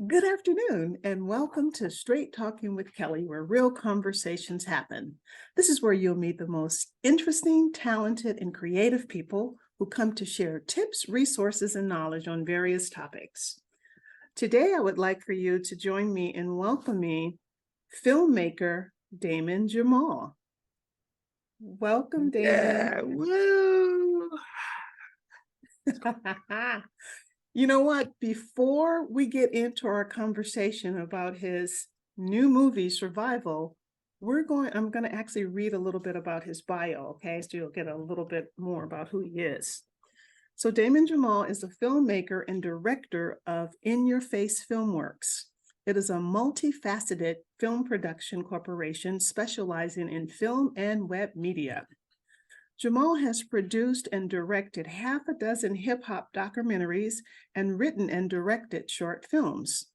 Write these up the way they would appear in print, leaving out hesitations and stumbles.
Good afternoon, and welcome to Straight Talking with Kelly, where real conversations happen. This is where you'll meet the most interesting, talented, and creative people who come to share tips, resources, and knowledge on various topics. Today, I would like for you to join me in welcoming filmmaker Damon Jamal. Welcome, Damon. Yeah, woo. You know what? Before we get into our conversation about his new movie, Survival, I'm going to actually read a little bit about his bio, okay? So you'll get a little bit more about who he is. So Damon Jamal is a filmmaker and director of In Yo FACE Filmworks. It is a multi-faceted film production corporation specializing in film and web media. Jamal has produced and directed half a dozen hip-hop documentaries and written and directed short films.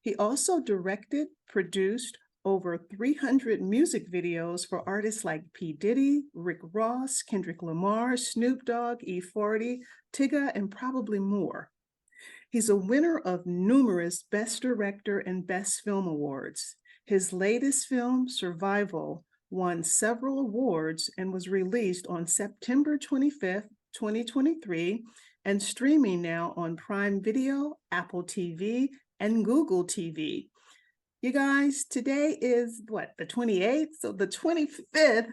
He also directed, produced over 300 music videos for artists like P. Diddy, Rick Ross, Kendrick Lamar, Snoop Dogg, E40, Tyga, and probably more. He's a winner of numerous Best Director and Best Film awards. His latest film, Survival, won several awards and was released on September 25th, 2023, and streaming now on Prime Video, Apple TV, and Google TV. You guys, today is the 28th? So the 25th,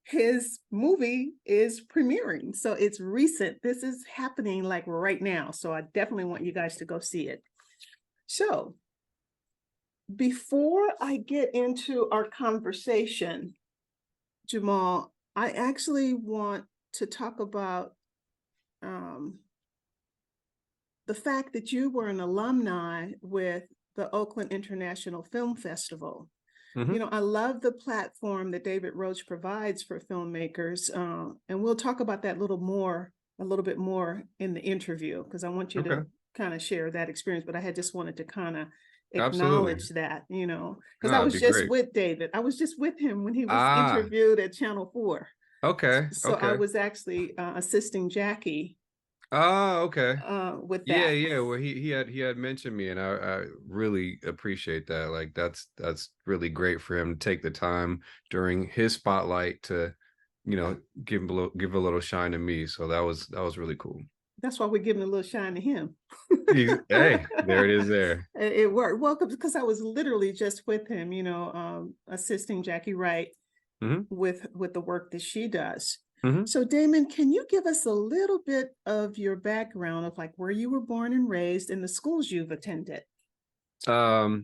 his movie is premiering. So it's recent. This is happening like right now. So I definitely want you guys to go see it. So before I get into our conversation, Jamal, I actually want to talk about the fact that you were an alumni with the Oakland International Film Festival. Mm-hmm. You know, I love the platform that David Roach provides for filmmakers, and we'll talk about that a little bit more in the interview, because I want you to kind of share that experience, but I had just wanted to kind of acknowledge that, you know, because I was just with David. I was just with him when he was interviewed at Channel 4. Okay. So I was actually assisting Jackie. Okay. With that. Yeah. Well, he had mentioned me, and I really appreciate that. Like that's really great for him to take the time during his spotlight to, you know, give a little shine to me. So that was really cool. That's why we're giving a little shine to him. Hey, there it is there. It worked. Well, because I was literally just with him, you know, assisting Jackie Wright with the work that she does. So Damon, can you give us a little bit of your background of like where you were born and raised and the schools you've attended? I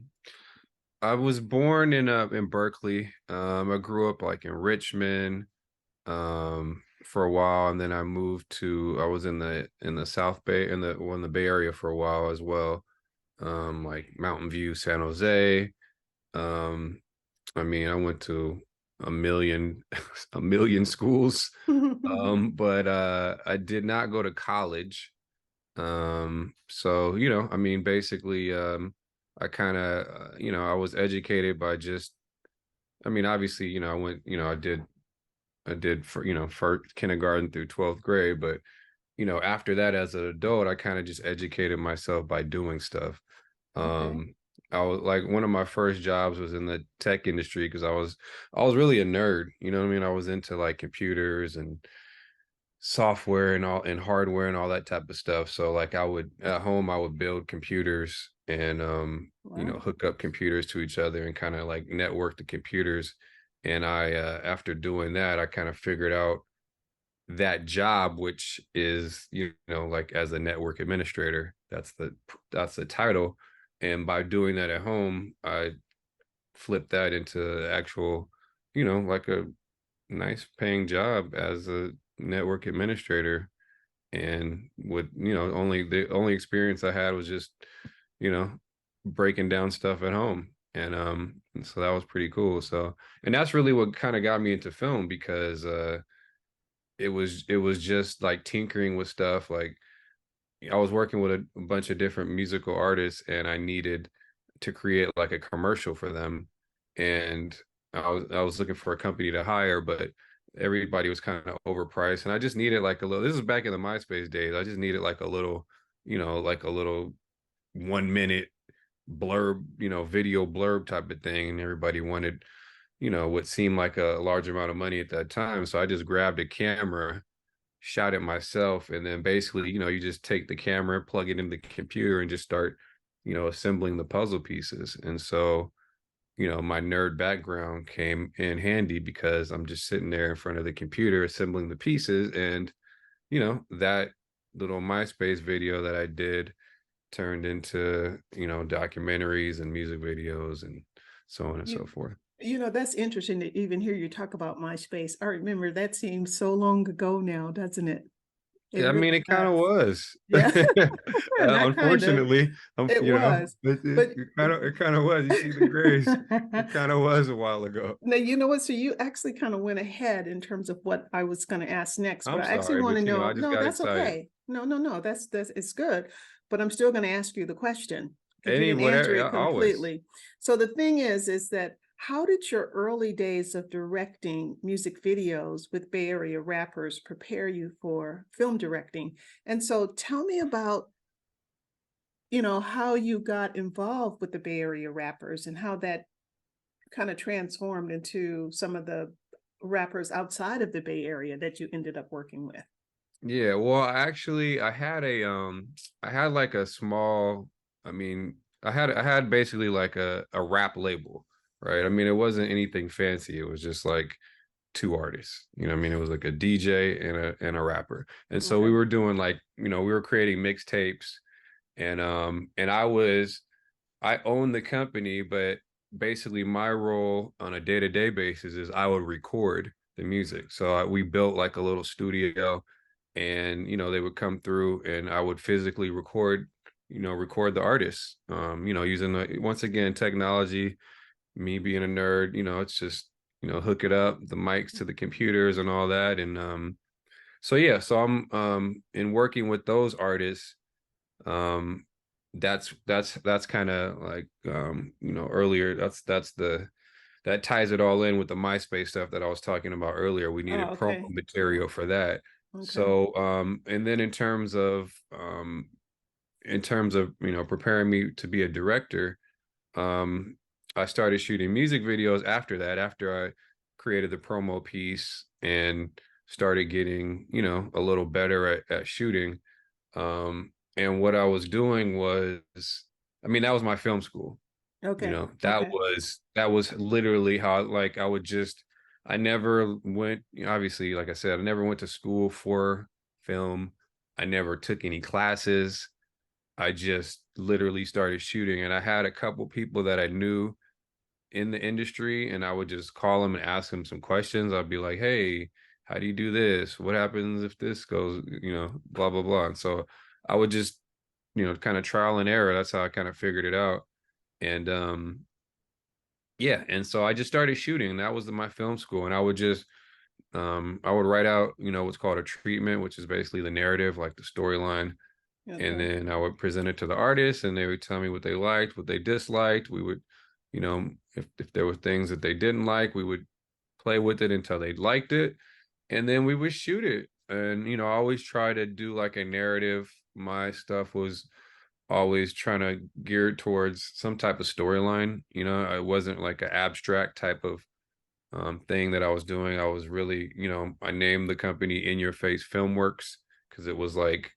was born in Berkeley. I grew up like in Richmond for a while, and then I was in the South Bay, in the Bay Area for a while as well. Like Mountain View, San Jose. I mean, I went to a million schools, but I did not go to college. So, you know, I mean, basically, I kind of, you know, I was educated by just, I mean, obviously, you know, I went, you know, I did for, you know, for kindergarten through 12th grade, but, you know, after that, as an adult, I kind of just educated myself by doing stuff. I was like, one of my first jobs was in the tech industry, because I was really a nerd, you know what I mean? I was into like computers and software and hardware and all that type of stuff. So like I would build computers and you know, hook up computers to each other and kind of like network the computers. And I after doing that, I kind of figured out that job, which is, you know, like as a network administrator, that's the title. And by doing that at home, I flipped that into actual, you know, like a nice paying job as a network administrator. And with, you know, the only experience I had was just, you know, breaking down stuff at home. And so that was pretty cool. So, and that's really what kind of got me into film, because it was just like tinkering with stuff. Like I was working with a bunch of different musical artists, and I needed to create like a commercial for them. And I was looking for a company to hire, but everybody was kind of overpriced. And I just needed like a little, this is back in the MySpace days. I just needed like a little, you know, like a little 1 minute blurb, video blurb type of thing, and everybody wanted, what seemed like a large amount of money at that time. So I just grabbed a camera, shot it myself, and then basically, you just take the camera, plug it in the computer, and just start, assembling the puzzle pieces. And so, my nerd background came in handy because I'm just sitting there in front of the computer assembling the pieces. And, that little MySpace video that I did turned into, documentaries and music videos and so on and so forth. That's interesting to even hear you talk about MySpace. I remember that seems so long ago now, doesn't it? It Yeah, I mean, really it kind of does. was. Yeah, not kind of. Unfortunately, It was. it But kind of was. You see the grays. It kind of was a while ago. now, you know what? So you actually kind of went ahead in terms of what I was going to ask next, but I'm I actually sorry, want to but know, I just no, got that's excited. okay. No, that's it's good. But I'm still going to ask you the question because you Any didn't answer whatever, it always. completely. So the thing is that how did your early days of directing music videos with Bay Area rappers prepare you for film directing? And so tell me about, how you got involved with the Bay Area rappers and how that kind of transformed into some of the rappers outside of the Bay Area that you ended up working with. Yeah, well, actually, I had like a small, I mean, I had basically like a rap label, right? I mean, it wasn't anything fancy. It was just like two artists. I mean, it was like a DJ and a rapper. And so we Okay. were doing like, we were creating mixtapes, and I owned the company, but basically my role on a day-to-day basis is I would record the music. So we built like a little studio, and they would come through and I would physically record the artists, using once again technology. Me being a nerd, it's just, hook it up, the mics to the computers and all that. And so yeah, so I'm in working with those artists. um that's kind of like, earlier, that ties it all in with the MySpace stuff that I was talking about earlier. We Oh, needed promo okay. material for that. Okay. So and then in terms of, preparing me to be a director, um I started shooting music videos after that, after I created the promo piece and started getting, a little better at shooting. And what I was doing was, I mean, that was my film school. Okay. That Okay. was literally how, like, I never went, obviously, like I said, I never went to school for film. I never took any classes. I just literally started shooting, and I had a couple people that I knew in the industry, and I would just call them and ask them some questions. I'd be like, "Hey, how do you do this? What happens if this goes, blah blah blah." And so I would just, kind of trial and error. That's how I kind of figured it out. And yeah, and so I just started shooting. That was my film school, and I would write out, what's called a treatment, which is basically the narrative, like the storyline. And Okay. then I would present it to the artists, and they would tell me what they liked, what they disliked. We would, if there were things that they didn't like, we would play with it until they liked it, and then we would shoot it. And I always try to do like a narrative. My stuff was always trying to gear towards some type of storyline. I wasn't like an abstract type of thing that I was doing. I was really, I named the company In Your FACE Filmworks because it was like,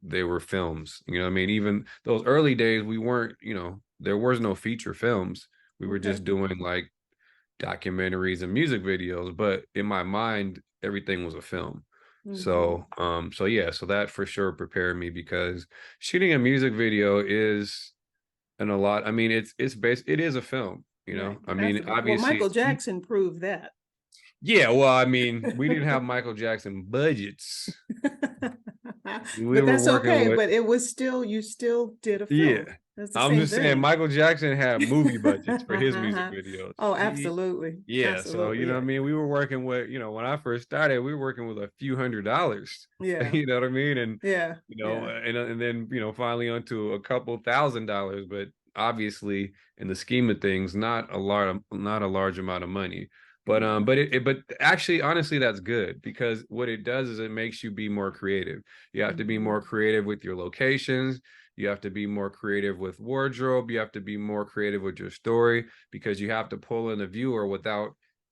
they were films. I mean, even those early days, we weren't, there was no feature films. We were Okay. just doing like documentaries and music videos, but in my mind, everything was a film. Hmm. So yeah, so that for sure prepared me, because shooting a music video is, and a lot, I mean, it is a film. Right. I mean, Absolutely. Well, obviously Michael it's Jackson proved that. yeah, well, I mean, we didn't have Michael Jackson budgets. We But were that's working okay. with, But it was still, you still did a yeah. film. That's the I'm same just saying, thing. Michael Jackson had movie budgets for his music videos. Oh, absolutely. Yeah, so Absolutely. what I Yeah. mean, we were working with, when I first started, we were working with a few $100s. Yeah. You know what I mean? And Yeah. Yeah. and then, finally onto a couple $1,000s, but obviously in the scheme of things, not a large amount of money. Yeah. But actually, honestly, that's good, because what it does is it makes you be more creative. You have to be Hmm. more creative with your locations. You have to be more creative with wardrobe. You have to be more creative with your story, because you have to pull in the viewer without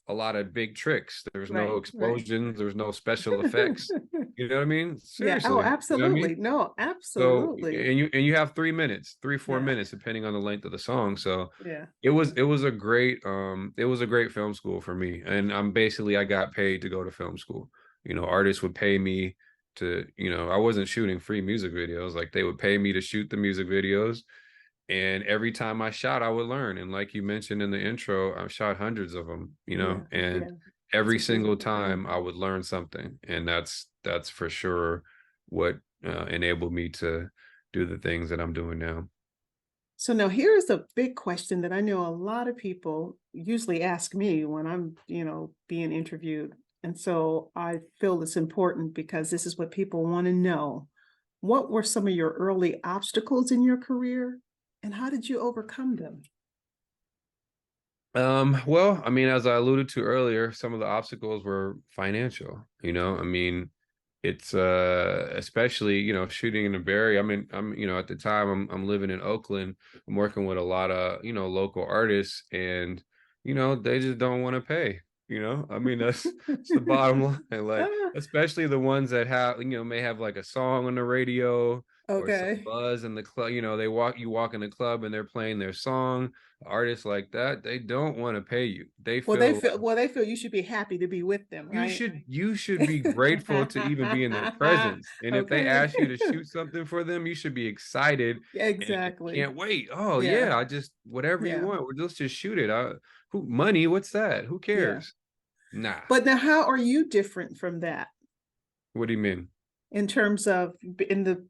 a lot of big tricks. There's no Right, right. explosions. There's no special effects. You know what I mean? Yeah. Oh, Seriously. You know what I mean? absolutely. No, So absolutely. and you have 3 minutes, 3-4 Yeah. minutes, depending on the length of the song. So Yeah. it was a great film school for me. And I got paid to go to film school. Artists would pay me to, I wasn't shooting free music videos. Like, they would pay me to shoot the music videos. And every time I shot, I would learn. And like you mentioned in the intro, I've shot hundreds of them, Yeah. and Yeah. It's every a single beautiful thing. time I would learn something. And that's for sure what enabled me to do the things that I'm doing now. So now here's a big question that I know a lot of people usually ask me when I'm, being interviewed. And so I feel it's important because this is what people want to know. What were some of your early obstacles in your career and how did you overcome them? Well, I mean, as I alluded to earlier, some of the obstacles were financial. I mean, it's especially, shooting in the Bay Area. I mean, at the time I'm living in Oakland. I'm working with a lot of, local artists, and they just don't want to pay. I mean, that's the bottom line. Like, Ah, especially the ones that have, may have like a song on the radio or some okay. buzz in the club. You walk in the club and they're playing their song. Artists like that, they don't want to pay you. They feel like Well, they feel you should be happy to be with them, you right? should you should be grateful to even be in their presence. And if they Okay. ask you to shoot something for them, you should be excited and Exactly. can't wait. Oh Yeah. yeah, I just whatever you Yeah. want. Let's just shoot it. Who money? What's that? Who Yeah. cares? Nah. But now how are you different from that What do you mean? in terms of in the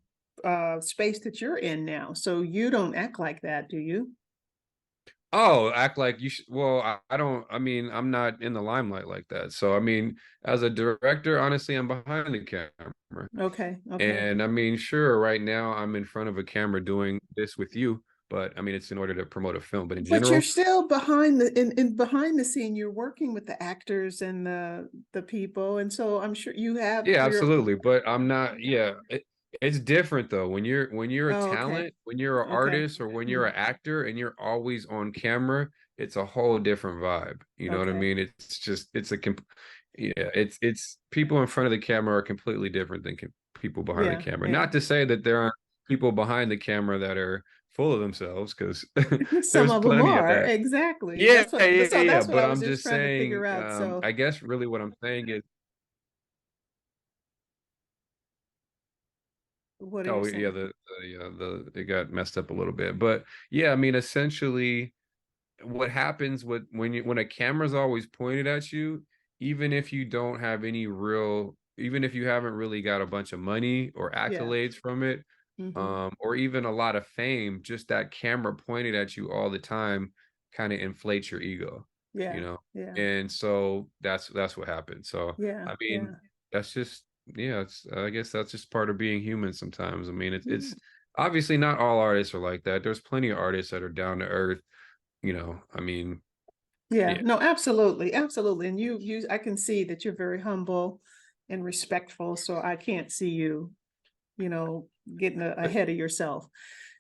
space that you're in now? So you don't act like that, do you? Oh, act like you should. Well, I don't. I mean, I'm not in the limelight like that. So, I mean, as a director, honestly, I'm behind the camera. Okay. Okay. And I mean, sure, right now I'm in front of a camera doing this with you, but I mean, it's in order to promote a film. But in But you're general, still behind in behind the scene, you're working with the actors and the people. And so I'm sure you have yeah, your absolutely. But I'm not. Yeah, it's different though. When you're a oh, okay. talent, when you're an Okay. artist, or when you're Mhm. an actor and you're always on camera, it's a whole different vibe. You know what I Okay. mean? Yeah, it's people in front of the camera are completely different than people behind the Yeah. camera. Yeah. Not to say that there aren't people behind the camera that are full of themselves, because Some there's of them plenty of are. that. Exactly. Yeah, That's what yeah, so yeah. that's what But I was I'm just just trying to figure saying, out. So I guess really what I'm saying is, what are you oh yeah, saying? the it got messed up a little bit. But yeah, I mean, essentially what happens when a camera's always pointed at you, even if you don't have any real, even if you haven't really got a bunch of money or Yeah. accolades from it, Hmm. or even a lot of fame, just that camera pointed at you all the time kind of inflates your ego, you Yeah. know? Yeah. And so that's what happened. So Yeah. I mean, Yeah. that's just, yeah, I guess that's just part of being human sometimes. I mean, Yeah. it's obviously not all artists are like that. There's plenty of artists that are down to earth, I mean, Yeah, yeah, no, absolutely, absolutely. And I can see that you're very humble and respectful. So I can't see you, getting I ahead of yourself.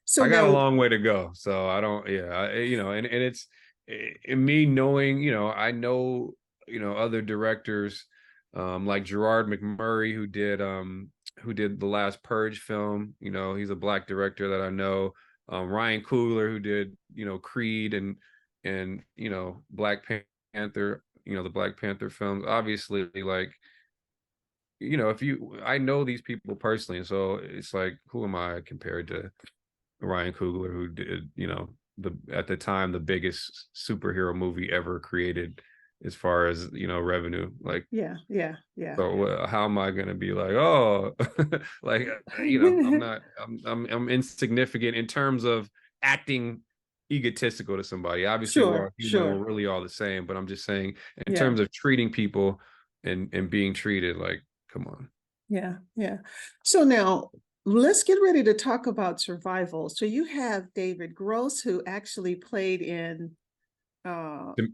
So I got a now, long way to go. So I don't, yeah, and it's in me knowing, I know, other directors, like Gerard McMurray, who did the last Purge film. He's a black director that I know. Ryan Coogler, who did, Creed and Black Panther, the Black Panther films. Obviously, like, if I know these people personally, and so it's like, who am I compared to Ryan Coogler, who did, at the time, the biggest superhero movie ever created as far as, revenue. Like, yeah, yeah, yeah. so how am I going to be like, oh, like, I'm not, I'm insignificant in terms of acting egotistical to somebody. Obviously, we're all Sure, human, we're sure. really all the same, but I'm just saying, in Yeah, terms of treating people and being treated, like, come on. yeah, yeah. So now let's get ready to talk about survival. So you have David Gross, who actually played in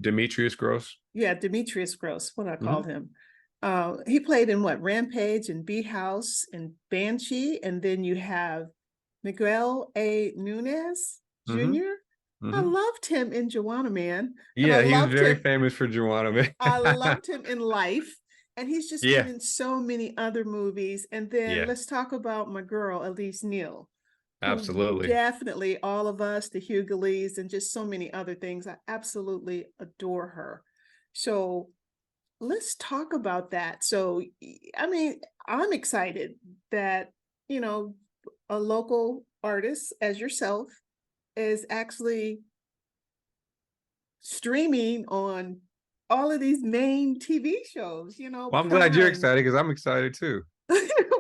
Demetrius Gross. yeah, Demetrius Gross, what I called Mhm. him. He played in what? Rampage and Beat House and Banshee. And then you have Miguel A. Nunez Hmm. Jr. I Hmm. loved him in Juana Man, and Yeah, he was very famous for Juana. I loved him in Life, and he's just been Yeah, in so many other movies. And then yeah, let's talk about my girl, Elise Neal, who absolutely. definitely All of Us, The Hugalees, and just so many other things. I absolutely adore her. So let's talk about that. So, I mean, I'm excited that, you know, a local artist as yourself is actually streaming on all of these main TV shows, Well, I'm glad you're Prime. excited because I'm excited too.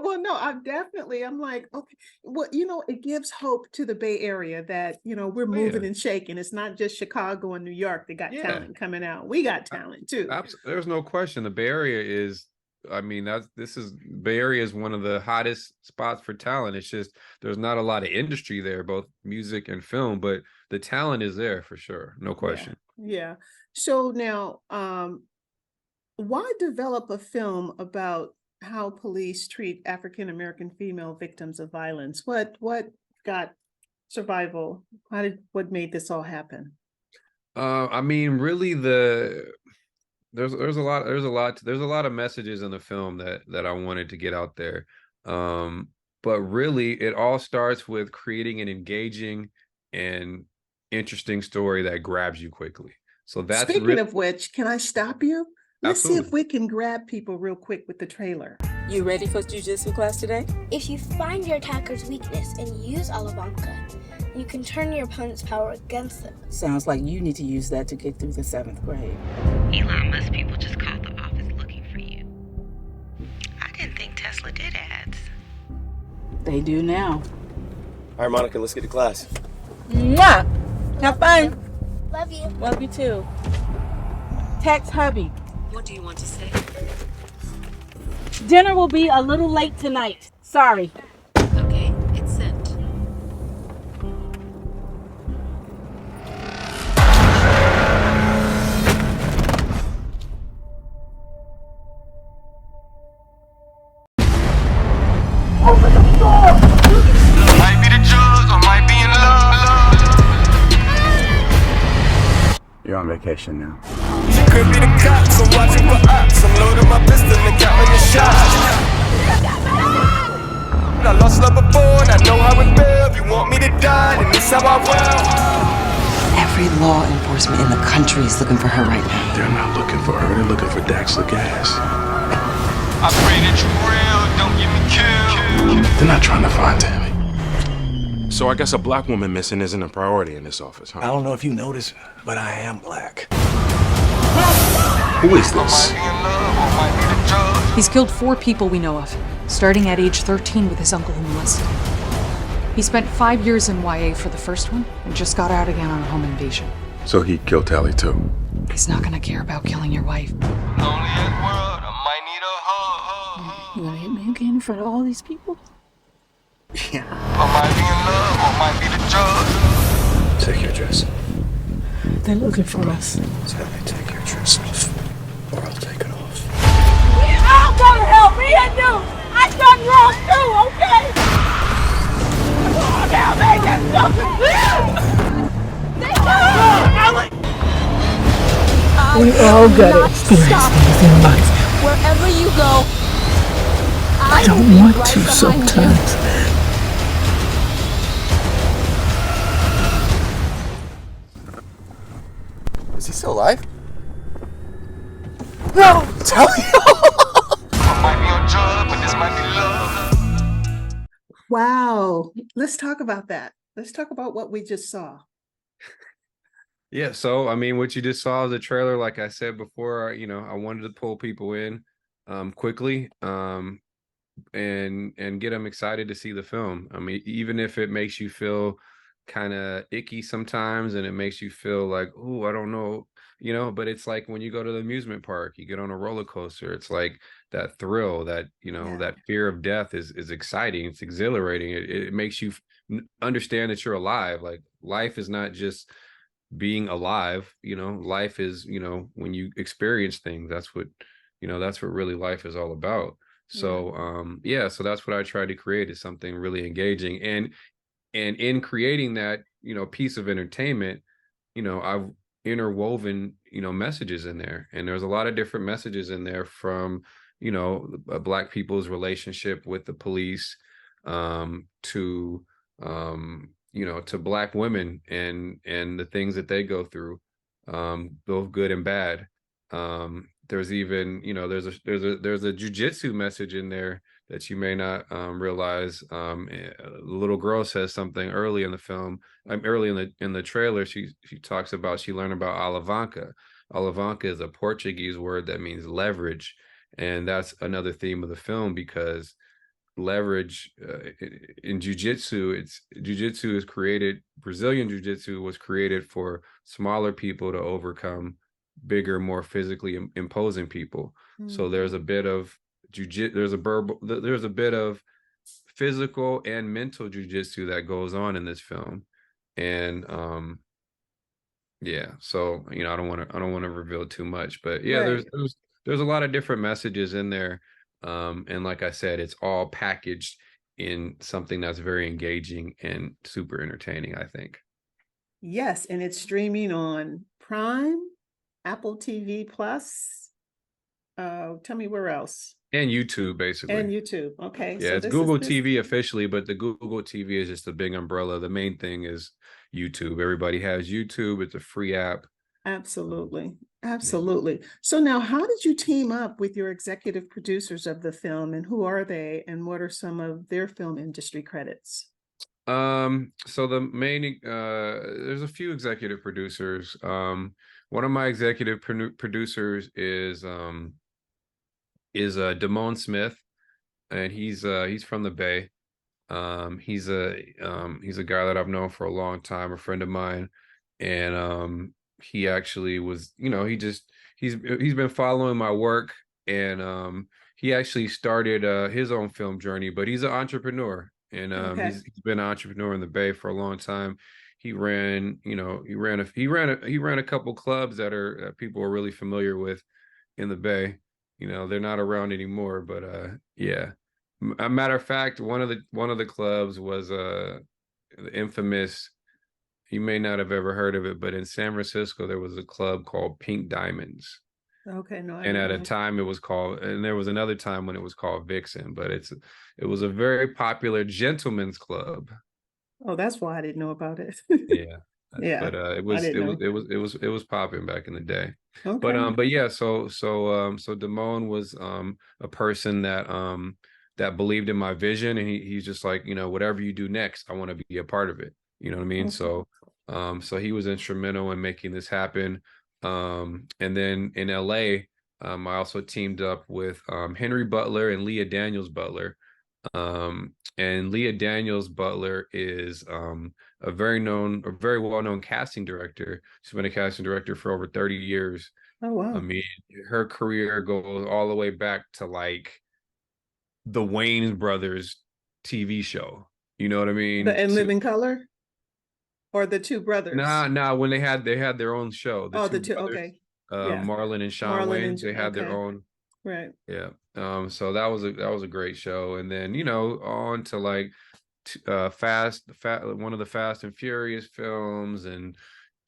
Well, no, I'm like, okay, well, it gives hope to the Bay Area that, we're Oh, yeah, moving and shaking. It's not just Chicago and New York that got yeah. talent coming out. We got talent too. There's no question. The Bay Area is, I mean, Bay Area is one of the hottest spots for talent. It's just there's not a lot of industry there, both music and film, but the talent is there for sure, no Yeah. question. Yeah. So now, why develop a film about how police treat African American female victims of violence? What got survival? What made this all happen? I mean, really, there's a lot of messages in the film that I wanted to get out there. Um, but really, it all starts with creating an engaging and interesting story that grabs you quickly. So that's Speaking really of which, can I stop you? Let's see if absolutely. we can grab people real quick with the trailer. You ready for jujitsu class today? If you find your attacker's weakness and use Alabanca, you can turn your opponent's power against them. Sounds like you need to use that to get through the 7th grade. Elon Musk people just called the office looking for you. I didn't think Tesla did ads. They do now. All right, Monica, let's get to class. Mwah! Have fun. Love you. Love you too. Text hubby. What do you want to say? Dinner will be a little late tonight. Sorry. Okay, it's sent. Might be the drugs or might be in love. You're on vacation now. She could be the cops, I'm watching for ops. I'm loading my pistol and counting the shots. I lost love before and I know how it felt. You want me to die, and this how I will. Every law enforcement in the country is looking for her right now. They're not looking for her, they're looking for Daxler gas. I pray that you real, don't get me killed. They're not trying to find Tammy. So I guess a black woman missing isn't a priority in this office, huh? I don't know if you noticed, but I am black. Who is this? Might be in love or might be the drugs. He's killed 4 people we know of, starting at age 13 with his uncle who molested him. He spent 5 years in YA for the first one and just got out again on home invasion. So he killed Tally too. He's not gonna care about killing your wife. Lonely as world, I might need a hug. You gonna hit me again in front of all these people? Yeah. I might be in love or might be the drugs. Take your dress. They're looking for us. Tell me, take your dress off, or I'll take it off. Y'all gotta help me and you! I done wrong too, okay? Come on now, make it stop it! We all gotta experience things in life. Wherever you go, I don't want to sometimes. Is he still alive? No! Tell me. I might be on drugs, but this might be love. Wow. Let's talk about that. Let's talk about what we just saw. Yeah, so I mean, what you just saw is the trailer. Like I said before, I wanted to pull people in quickly and get them excited to see the film. I mean, even if it makes you feel kind of icky sometimes and it makes you feel like, oh, I don't know, but it's like when you go to the amusement park, you get on a roller coaster, it's like that thrill, that that fear of death is exciting, it's exhilarating, it makes you understand that you're alive. Like, life is not just being alive, life is, when you experience things, that's what really life is all about. So so that's what I tried to create, is something really engaging. And And in creating that, piece of entertainment, I've interwoven, messages in there. And there's a lot of different messages in there from, Black people's relationship with the police, to, to Black women and the things that they go through, both good and bad. There's even, there's a jujitsu message in there that you may not realize. The little girl says something early in the film, early in the trailer. She talks about, she learned about alavanca. Alavanca is a Portuguese word that means leverage, and that's another theme of the film, because leverage in jiu-jitsu, jiu-jitsu is created, Brazilian jiu-jitsu was created for smaller people to overcome bigger, more physically imposing people. So there's a bit of there's a bit of physical and mental jujitsu that goes on in this film. And yeah, so I don't want to reveal too much, but yeah, Right. there's a lot of different messages in there. And like I said, it's all packaged in something that's very engaging and super entertaining, I think. Yes, and it's streaming on Prime, Apple TV Plus. Tell me where else. And YouTube, basically. And YouTube. Okay. Yeah, so it's this Google is, TV officially, but the Google TV is just a big umbrella. The main thing is YouTube. Everybody has YouTube. It's a free app. Absolutely. Absolutely. So now, how did you team up with your executive producers of the film, and who are they, and what are some of their film industry credits? So the main, there's a few executive producers. One of my executive producers is Damon Smith, and he's from the Bay. He's a guy that I've known for a long time, a friend of mine, and he actually was, he's been following my work, and he actually started his own film journey, but he's an entrepreneur, and he's been an entrepreneur in the Bay for a long time. He ran a couple clubs that people are really familiar with in the Bay. They're not around anymore, but yeah. A matter of fact, one of the clubs was the infamous, you may not have ever heard of it, but in San Francisco there was a club called Pink Diamonds. Okay, no. And at a time it was called, and there was another time when it was called Vixen, but it was a very popular gentleman's club. Oh, that's why I didn't know about it. Yeah. Yeah. But it was popping back in the day. Okay. But yeah, so Damon was a person that believed in my vision, and he's just like, whatever you do next, I want to be a part of it. You know what I mean? Okay. So he was instrumental in making this happen. And then in LA, I also teamed up with Henry Butler and Leah Daniels Butler. And Leah Daniels Butler is a very well-known casting director. She's been a casting director for over 30 years. Oh, wow. I mean, her career goes all the way back to like the Wayans Brothers TV show. You know what I mean? And Living Color? Or the two brothers? Nah, when they had their own show. The two brothers, okay. Marlon and Sean Wayans, they had their own. Right. Yeah. So that was a great show. And then, on to like one of the Fast and Furious films, and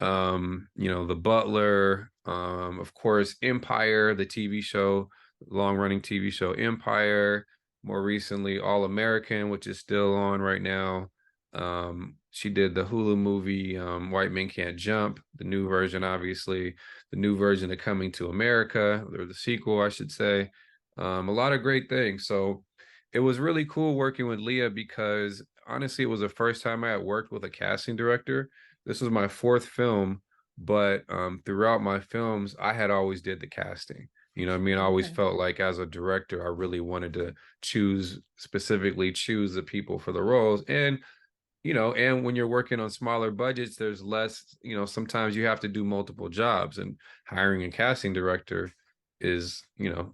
The Butler, of course, Empire, the TV show, long-running TV show Empire, more recently All American, which is still on right now. She did the Hulu movie White Men Can't Jump, the new version, obviously, the new version of Coming to America, or the sequel, I should say. A lot of great things. So it was really cool working with Leah, because honestly, it was the first time I had worked with a casting director. This was my fourth film, but throughout my films, I had always did the casting. You know what I mean? I always felt like as a director, I really wanted to specifically choose the people for the roles. And and when you're working on smaller budgets, there's less, sometimes you have to do multiple jobs, and hiring a casting director is,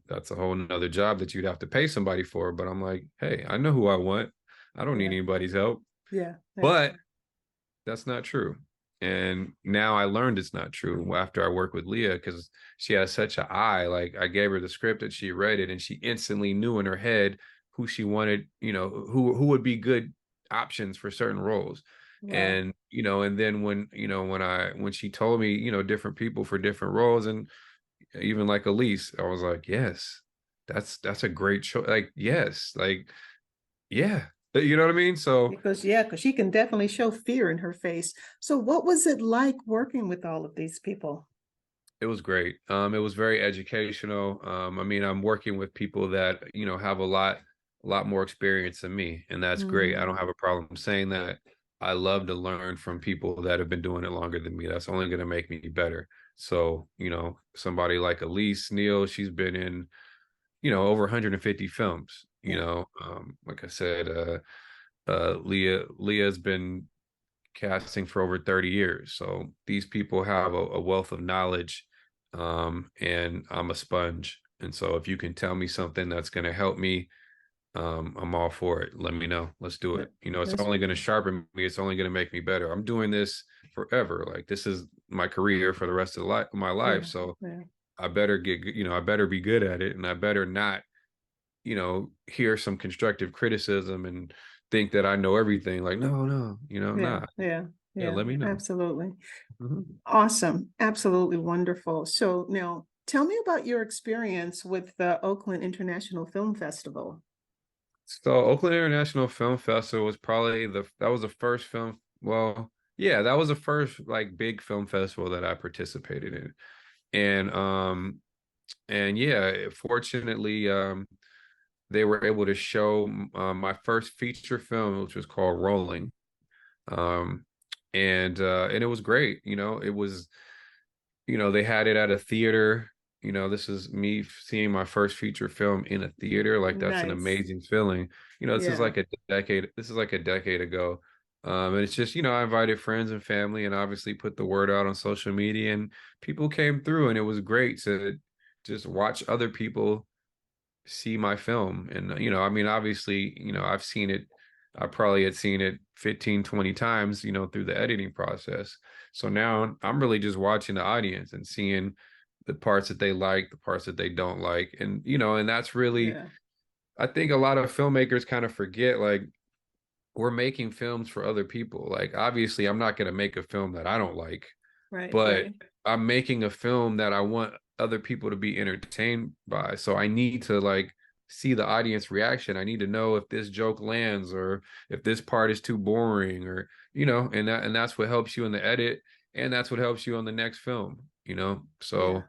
that's a whole nother job that you'd have to pay somebody for. But I'm like, hey, I know who I want. I don't need anybody's help. Yeah. But that's not true. And now I learned it's not true after I worked with Leah, because she has such an eye. Like, I gave her the script and she read it, and she instantly knew in her head who she wanted, who would be good options for certain roles. Wow. And and then when she told me different people for different roles, and even like Elise, I was like, yes, that's a great show. Like, yes, like, yeah, you know what I mean? So because she can definitely show fear in her face. So what was it like working with all of these people? it was great. It was very educational. I mean, I'm working with people that have a lot more experience than me, and that's great. I don't have a problem saying that. I love to learn from people that have been doing it longer than me. That's only going to make me better. So somebody like Elise Neal, she's been in over 150 films. Like I said, Leah's been casting for over 30 years. So these people have a wealth of knowledge, and I'm a sponge. And so if you can tell me something that's going to help me, I'm all for it. Let me know. Let's do it. It's only going to sharpen me. It's only going to make me better. I'm doing this forever. Like, this is my career for the rest of my life. So I better I better be good at it, and I better not, hear some constructive criticism and think that I know everything. Like, no, nah. Yeah, Let me know. absolutely. Awesome. Absolutely wonderful. So now tell me about your experience with the Oakland International Film Festival. So Oakland International Film Festival was probably that was the first film. Well, yeah, that was the first like big film festival that I participated in. And yeah, fortunately, they were able to show my first feature film, which was called Rolling. And it was great. It was, they had it at a theater. This is me seeing my first feature film in a theater. Like, that's an amazing feeling. This is like a decade ago. And it's just, I invited friends and family, and obviously put the word out on social media, and people came through, and it was great to just watch other people see my film. And I mean, obviously, I've seen it. I probably had seen it 15, 20 times, through the editing process. So now I'm really just watching the audience and seeing the parts that they like, the parts that they don't like. And and that's really, I think a lot of filmmakers kind of forget, like, we're making films for other people. Like, obviously I'm not going to make a film that I don't like, but I'm making a film that I want other people to be entertained by. So I need to like see the audience reaction. I need to know if this joke lands, or if this part is too boring, or and that's what helps you in the edit, and that's what helps you on the next film. So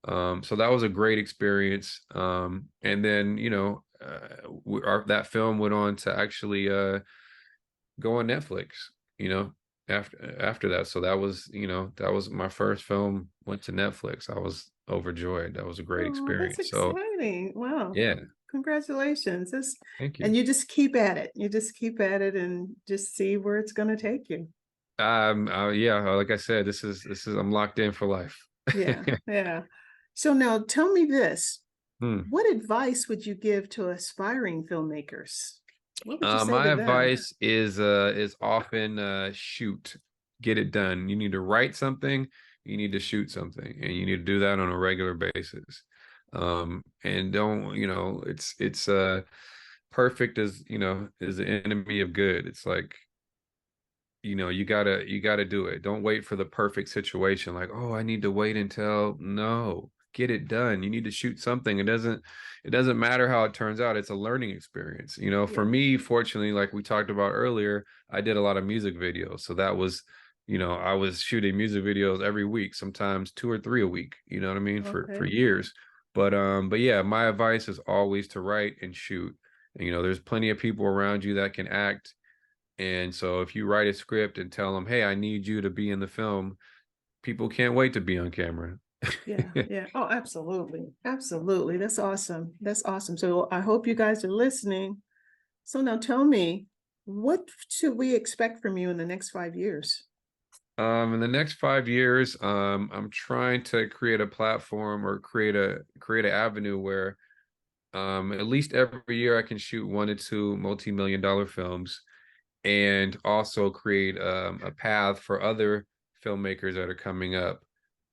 so that was a great experience. And then that film went on to actually go on Netflix. After that. So that was my first film, went to Netflix. I was overjoyed. That was a great experience. That's So exciting. Wow. yeah. Congratulations. Thank you. And you just keep at it. You just keep at it and just see where it's going to take you. Yeah, like I said, this is I'm locked in for life. Yeah. So now tell me this. Hmm. What advice would you give to aspiring filmmakers? What would you say My to them? advice is often shoot, get it done. You need to write something, you need to shoot something, and you need to do that on a regular basis. And don't, it's perfect is the enemy of good. It's like, you gotta do it. Don't wait for the perfect situation. Like, oh, I need to wait until, no, get it done. You need to shoot something. It doesn't matter how it turns out. It's a learning experience. For me, fortunately, like we talked about earlier, I did a lot of music videos. So that was, I was shooting music videos every week, sometimes 2 or 3 a week, you know what I mean? For years. But yeah, my advice is always to write and shoot. And, there's plenty of people around you that can act. And so if you write a script and tell them, hey, I need you to be in the film, people can't wait to be on camera. Yeah. Oh, absolutely. Absolutely. That's awesome. That's awesome. So I hope you guys are listening. So now tell me, what should we expect from you in the next 5 years? In the next 5 years, I'm trying to create a platform, or create an avenue where at least every year I can shoot 1 to 2 multi-million-dollar films, and also create a path for other filmmakers that are coming up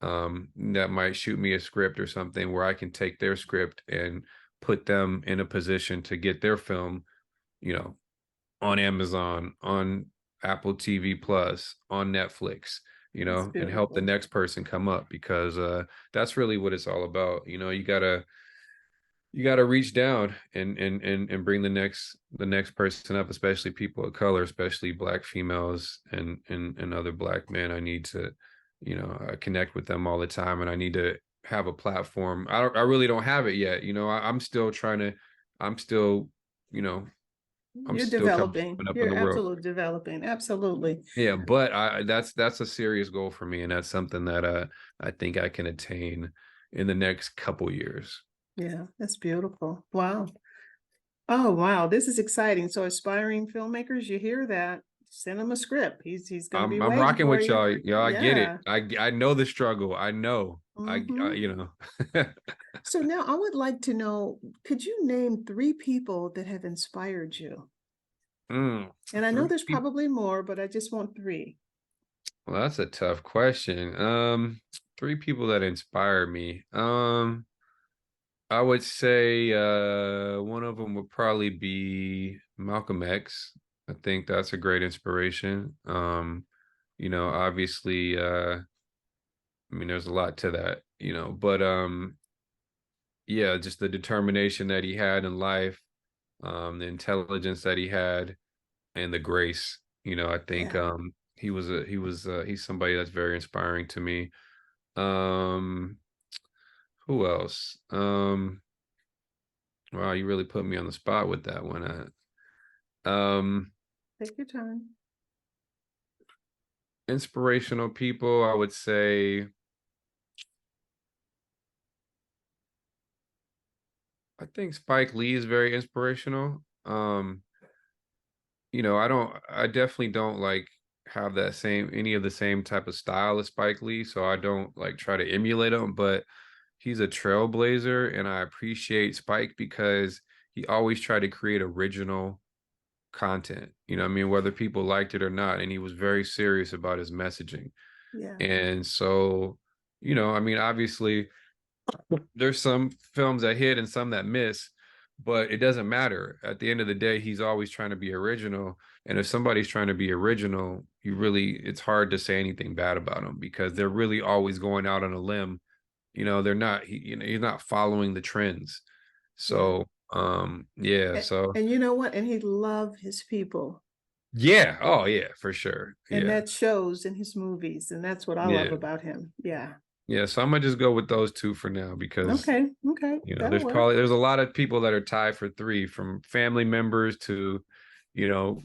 that might shoot me a script or something, where I can take their script and put them in a position to get their film, on Amazon, on Apple TV Plus, on Netflix, you That's know, and help the beautiful. next person come up, because that's really what it's all about. You know, you gotta reach down and bring the next person up, especially people of color, especially Black females and other Black men. I need to, you know, connect with them all the time, and I need to have a platform. I really don't have it yet. You know, I'm still trying to. I'm still, you know, I'm You're still coming developing. up in You're the world. absolutely developing. Absolutely. Yeah, but that's a serious goal for me, and that's something that I think I can attain in the next couple years. Yeah, that's beautiful. Wow. Oh, wow. This is exciting. So aspiring filmmakers, you hear that? Send him a script. He's going to be I'm waiting rocking for with you. y'all. Y'all, I get it. Yeah. I know the struggle. I know. Mhm. You know. So now I would like to know, could you name 3 people that have inspired you? And I know 3 there's people. probably more, but I just want 3. Well, that's a tough question. 3 people that inspire me. I would say one of them would probably be Malcolm X. I think that's a great inspiration. You know, obviously, I mean, there's a lot to that, you know, but yeah, just the determination that he had in life, the intelligence that he had, and the grace. You know, I think Yeah. he's somebody that's very inspiring to me. Um, who else? Wow, you really put me on the spot with that one. Take your time. Inspirational people, I would say. I think Spike Lee is very inspirational. You know, I definitely don't like have that same any of the same type of style as Spike Lee, so I don't like try to emulate him, but he's a trailblazer, and I appreciate Spike because he always tried to create original content. You know what I mean? Whether people liked it or not, and he was very serious about his messaging. Yeah. And so, you know, I mean, obviously there's some films that hit and some that miss, but it doesn't matter. At the end of the day, he's always trying to be original. And if somebody's trying to be original, it's hard to say anything bad about them, because they're really always going out on a limb. You know, they're not, you know, he's not following the trends. So, yeah, so And you know what? And he loved his people. yeah. Oh yeah, for sure. And Yeah. that shows in his movies. And that's what I love Yeah. about him. Yeah. Yeah. So I'm gonna just go with those 2 for now, because Okay. Okay. you know, That'll work. there's a lot of people that are tied for 3, from family members to, you know,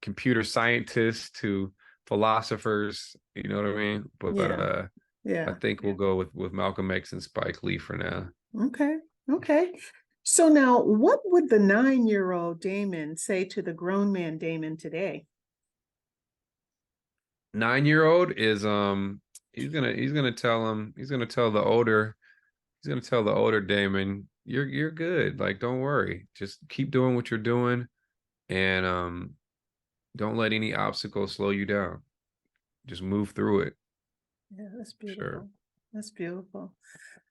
computer scientists to philosophers. You know what I mean? But Yeah. I Yeah. think we'll go with Malcolm X and Spike Lee for now. Okay. Okay. So now, what would the 9-year-old Damon say to the grown man Damon today? 9-year-old is he's gonna tell the older Damon, you're good. Like, don't worry. Just keep doing what you're doing, and don't let any obstacles slow you down. Just move through it. Yeah, that's Sure. beautiful. That's beautiful.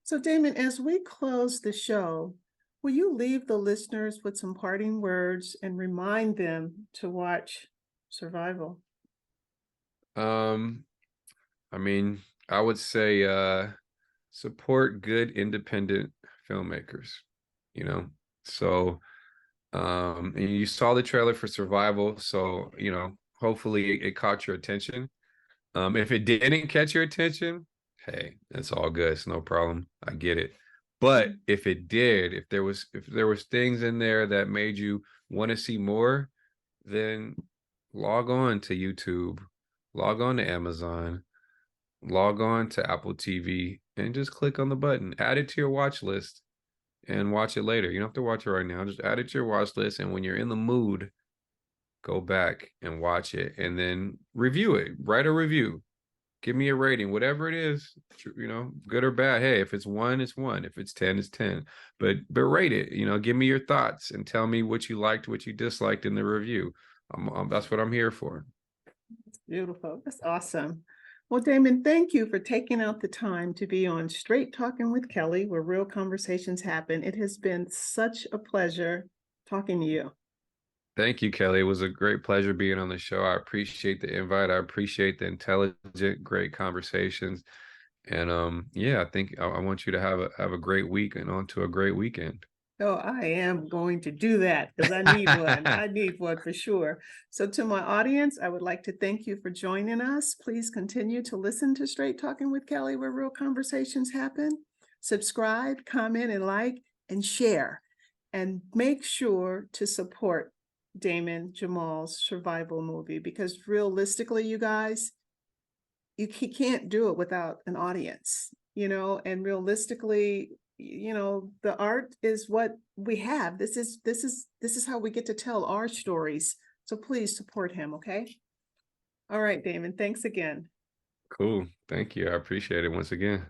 So, Damon, as we close the show, will you leave the listeners with some parting words and remind them to watch Survival? I mean, I would say support good independent filmmakers, you know. So and you saw the trailer for Survival, so you know, hopefully it caught your attention. If it didn't catch your attention, hey, it's all good. It's no problem. I get it. But if it did, if there was things in there that made you want to see more, then log on to YouTube, log on to Amazon, log on to Apple TV, and just click on the button. Add it to your watch list and watch it later. You don't have to watch it right now. Just add it to your watch list, and when you're in the mood, go back and watch it, and then review it. Write a review. Give me a rating, whatever it is, you know, good or bad. Hey, if it's 1, it's 1. If it's 10, it's 10. But rate it. You know, give me your thoughts and tell me what you liked, what you disliked in the review. That's what I'm here for. That's beautiful. That's awesome. Well, Damon, thank you for taking out the time to be on Straight Talking with Kelly, where real conversations happen. It has been such a pleasure talking to you. Thank you, Kelly. It was a great pleasure being on the show. I appreciate the invite. I appreciate the intelligent, great conversations. And yeah, I think I want you to have a great week and on to a great weekend. Oh, I am going to do that because I need one. I need one for sure. So to my audience, I would like to thank you for joining us. Please continue to listen to Straight Talking with Kelly, where real conversations happen. Subscribe, comment, and like, and share. And make sure to support Damon Jamal's survival movie, because realistically, you guys, he can't do it without an audience, and realistically, the art is what we have. This is how we get to tell our stories. So please support him, okay? All right, Damon, thanks again. Cool. Thank you. I appreciate it once again.